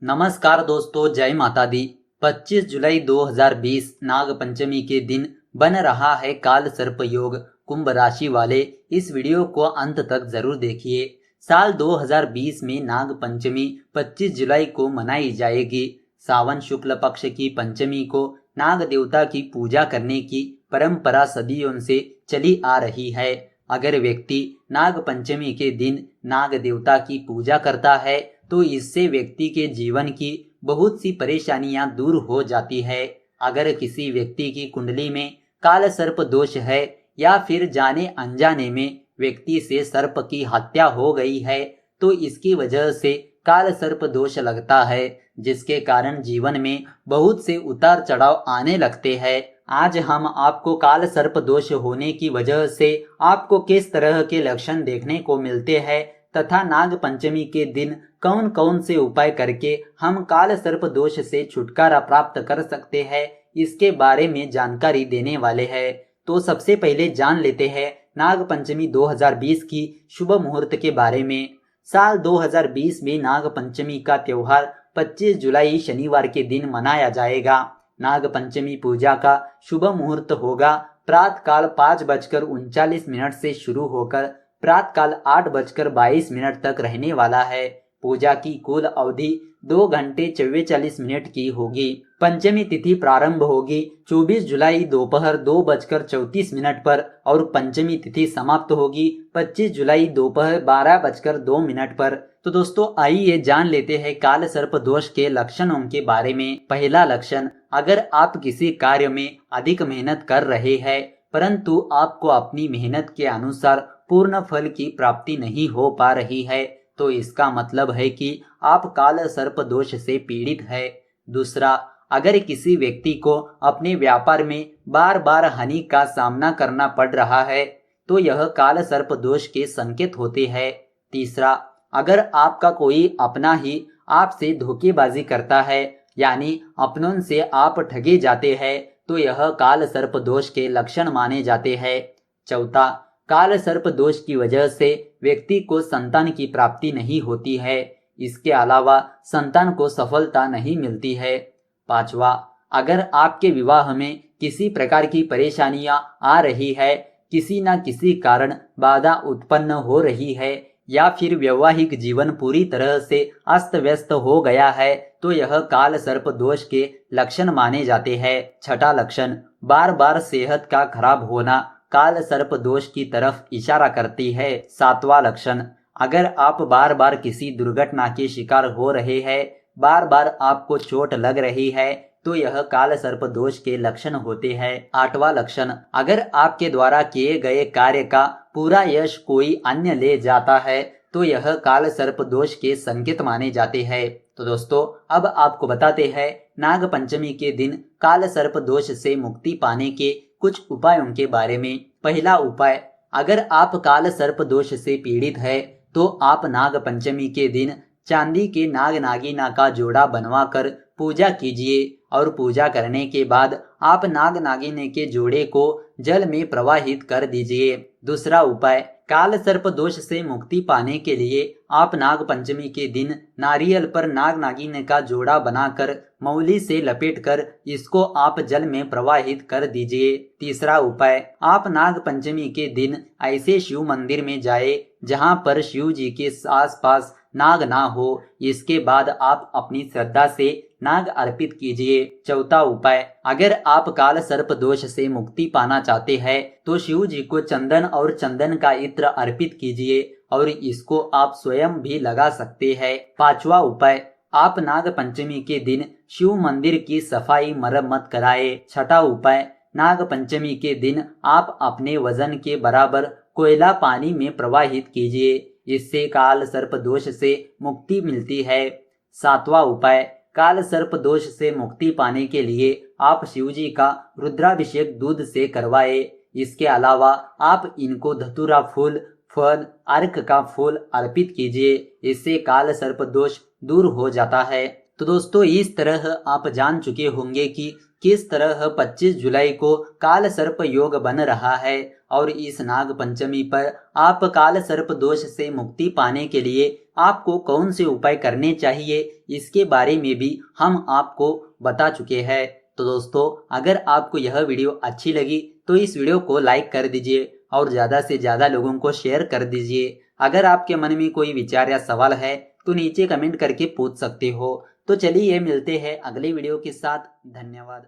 नमस्कार दोस्तों, जय माता दी। 25 जुलाई 2020 नाग पंचमी के दिन बन रहा है काल सर्प योग। कुंभ राशि वाले इस वीडियो को अंत तक जरूर देखिए। साल 2020 में नाग पंचमी 25 जुलाई को मनाई जाएगी। सावन शुक्ल पक्ष की पंचमी को नाग देवता की पूजा करने की परंपरा सदियों से चली आ रही है। अगर व्यक्ति नाग पंचमी के दिन नाग देवता की पूजा करता है तो इससे व्यक्ति के जीवन की बहुत सी परेशानियां दूर हो जाती है। अगर किसी व्यक्ति की कुंडली में काल सर्प दोष है या फिर जाने अनजाने में व्यक्ति से सर्प की हत्या हो गई है तो इसकी वजह से काल सर्प दोष लगता है, जिसके कारण जीवन में बहुत से उतार चढ़ाव आने लगते हैं। आज हम आपको काल सर्प दोष होने की वजह से आपको किस तरह के लक्षण देखने को मिलते हैं तथा नाग पंचमी के दिन कौन कौन से उपाय करके हम काल सर्प दोष से छुटकारा प्राप्त कर सकते हैं, इसके बारे में जानकारी देने वाले हैं। तो सबसे पहले जान लेते हैं नाग पंचमी 2020 की शुभ मुहूर्त के बारे में। साल 2020 में नाग पंचमी का त्योहार 25 जुलाई शनिवार के दिन मनाया जाएगा। नाग पंचमी पूजा का शुभ मुहूर्त होगा प्रातः काल 5:39 से शुरू होकर प्रातः काल 8:22 तक रहने वाला है। पूजा की कुल अवधि 2 घंटे 44 की होगी। पंचमी तिथि प्रारंभ होगी 24 जुलाई दोपहर 2:34 पर और पंचमी तिथि समाप्त होगी 25 जुलाई दोपहर 12:02 पर। तो दोस्तों आइए जान लेते हैं काल सर्प दोष के लक्षणों के बारे में। पहला लक्षण, अगर आप किसी कार्य में अधिक मेहनत कर रहे हैं परंतु आपको अपनी मेहनत के अनुसार पूर्ण फल की प्राप्ति नहीं हो पा रही है तो इसका मतलब है कि आप काल सर्प दोष से पीड़ित है। दूसरा, अगर किसी व्यक्ति को अपने व्यापार में बार बार हानि का सामना करना पड़ रहा है तो यह काल सर्प दोष के संकेत होते हैं। तीसरा, अगर आपका कोई अपना ही आपसे धोखेबाजी करता है यानी अपनों से आप ठगे जाते हैं तो यह काल सर्प दोष के लक्षण माने जाते हैं। चौथा, काल सर्प दोष की वजह से व्यक्ति को संतान की प्राप्ति नहीं होती है। इसके अलावा संतान को सफलता नहीं मिलती है। पांचवा, अगर आपके विवाह में किसी प्रकार की परेशानियां आ रही है, किसी न किसी कारण बाधा उत्पन्न हो रही है या फिर वैवाहिक जीवन पूरी तरह से अस्त व्यस्त हो गया है तो यह काल सर्प दोष के लक्षण माने जाते हैं। छठा लक्षण, बार बार सेहत का खराब होना काल सर्प दोष की तरफ इशारा करती है। सातवां लक्षण, अगर आप बार बार किसी दुर्घटना के शिकार हो रहे हैं, बार बार आपको चोट लग रही है तो यह काल सर्प दोष के लक्षण होते हैं। आठवां लक्षण, अगर आपके द्वारा किए गए कार्य का पूरा यश कोई अन्य ले जाता है तो यह काल सर्प दोष के संकेत माने जाते हैं। तो दोस्तों अब आपको बताते हैं नाग पंचमी के दिन काल सर्प दोष से मुक्ति पाने के कुछ उपायों के बारे में। पहला उपाय, अगर आप काल सर्प दोष से पीड़ित है तो आप नाग पंचमी के दिन चांदी के नाग नागिना का जोड़ा बनवाकर पूजा कीजिए और पूजा करने के बाद आप नाग नागिने के जोड़े को जल में प्रवाहित कर दीजिए। दूसरा उपाय, काल सर्प दोष से मुक्ति पाने के लिए आप नाग पंचमी के दिन नारियल पर नाग नागिन का जोड़ा बनाकर मौली से लपेटकर इसको आप जल में प्रवाहित कर दीजिए। तीसरा उपाय, आप नाग पंचमी के दिन ऐसे शिव मंदिर में जाए जहां पर शिव जी के आसपास नाग ना हो। इसके बाद आप अपनी श्रद्धा से नाग अर्पित कीजिए। चौथा उपाय, अगर आप काल सर्प दोष से मुक्ति पाना चाहते हैं तो शिव जी को चंदन और चंदन का इत्र अर्पित कीजिए और इसको आप स्वयं भी लगा सकते हैं। पांचवा उपाय, आप नाग पंचमी के दिन शिव मंदिर की सफाई मरम्मत कराए। छठा उपाय, नाग पंचमी के दिन आप अपने वजन के बराबर कोयला पानी में प्रवाहित कीजिए, इससे काल सर्प दोष से मुक्ति मिलती है। सातवां उपाय, काल सर्प दोष से मुक्ति पाने के लिए आप शिवजी का रुद्राभिषेक दूध से करवाए। इसके अलावा आप इनको धतूरा फूल, फल, अर्क का फूल अर्पित कीजिए, इससे काल सर्प दोष दूर हो जाता है। तो दोस्तों इस तरह आप जान चुके होंगे कि किस तरह 25 जुलाई को काल सर्प योग बन रहा है और इस नाग पंचमी पर आप काल सर्प दोष से मुक्ति पाने के लिए आपको कौन से उपाय करने चाहिए इसके बारे में भी हम आपको बता चुके हैं। तो दोस्तों, अगर आपको यह वीडियो अच्छी लगी तो इस वीडियो को लाइक कर दीजिए और ज़्यादा से ज़्यादा लोगों को शेयर कर दीजिए। अगर आपके मन में कोई विचार या सवाल है तो नीचे कमेंट करके पूछ सकते हो। तो चलिए मिलते हैं अगले वीडियो के साथ। धन्यवाद।